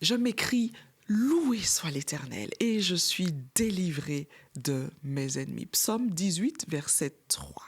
Je m'écris « Loué soit l'Éternel » et je suis délivré de mes ennemis. Psaume 18, verset 3.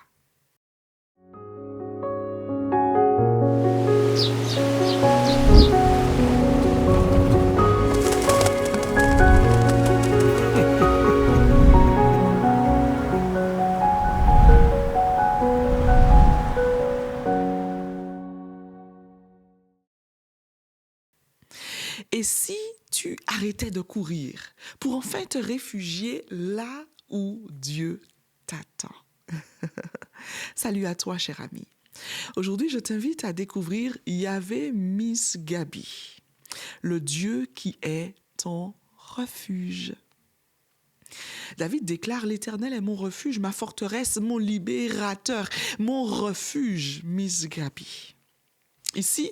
Et si tu arrêtais de courir pour enfin te réfugier là où Dieu t'attend? Salut à toi, cher ami. Aujourd'hui, je t'invite à découvrir Yahvé Misgabi, le Dieu qui est ton refuge. David déclare « L'Éternel est mon refuge, ma forteresse, mon libérateur, mon refuge, Misgabi ». Ici,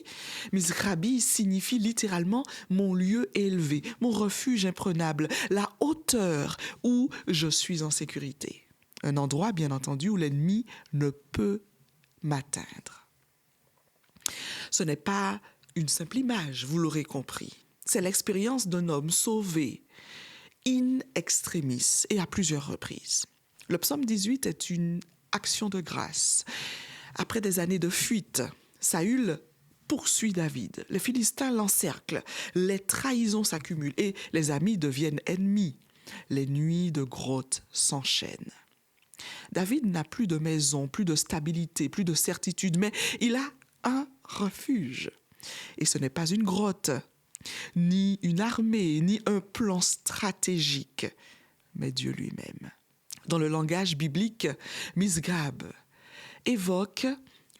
Misgabi signifie littéralement « mon lieu élevé », mon refuge imprenable, la hauteur où je suis en sécurité. Un endroit, bien entendu, où l'ennemi ne peut m'atteindre. Ce n'est pas une simple image, vous l'aurez compris. C'est l'expérience d'un homme sauvé, in extremis, et à plusieurs reprises. Le psaume 18 est une action de grâce. Après des années de fuite, Saül poursuit David. Les Philistins l'encerclent, les trahisons s'accumulent et les amis deviennent ennemis. Les nuits de grotte s'enchaînent. David n'a plus de maison, plus de stabilité, plus de certitude, mais il a un refuge. Et ce n'est pas une grotte, ni une armée, ni un plan stratégique, mais Dieu lui-même. Dans le langage biblique, Misgab évoque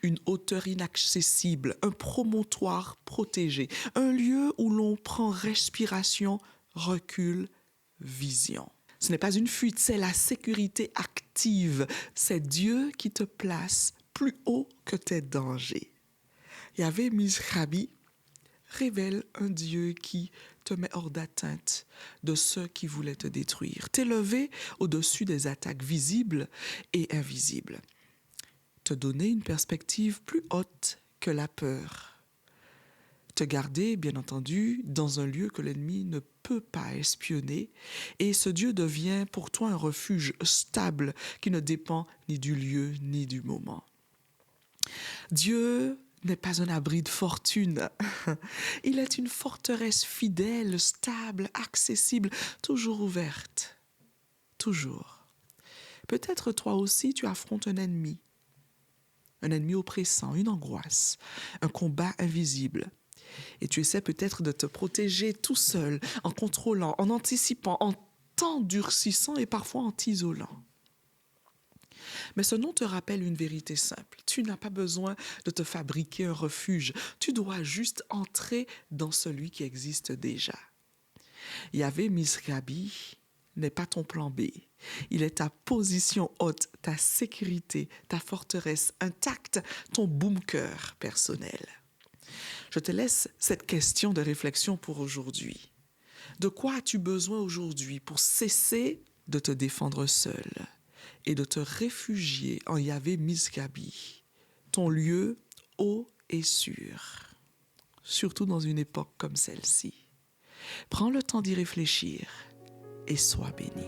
une hauteur inaccessible, un promontoire protégé, un lieu où l'on prend respiration, recul, vision. Ce n'est pas une fuite, c'est la sécurité active. C'est Dieu qui te place plus haut que tes dangers. Yahvé Misgabi révèle un Dieu qui te met hors d'atteinte de ceux qui voulaient te détruire, t'élever au-dessus des attaques visibles et invisibles, te donner une perspective plus haute que la peur, te garder, bien entendu, dans un lieu que l'ennemi ne peut pas espionner, et ce Dieu devient pour toi un refuge stable qui ne dépend ni du lieu ni du moment. Dieu n'est pas un abri de fortune. Il est une forteresse fidèle, stable, accessible, toujours ouverte. Toujours. Peut-être toi aussi tu affrontes un ennemi oppressant, une angoisse, un combat invisible. Et tu essaies peut-être de te protéger tout seul, en contrôlant, en anticipant, en t'endurcissant et parfois en t'isolant. Mais ce nom te rappelle une vérité simple. Tu n'as pas besoin de te fabriquer un refuge. Tu dois juste entrer dans celui qui existe déjà. Yahvé Misgabi n'est pas ton plan B. Il est ta position haute, ta sécurité, ta forteresse intacte, ton bunker personnel. Je te laisse cette question de réflexion pour aujourd'hui. De quoi as-tu besoin aujourd'hui pour cesser de te défendre seul et de te réfugier en Yahvé Misgabi, ton lieu haut et sûr, surtout dans une époque comme celle-ci? Prends le temps d'y réfléchir et sois béni.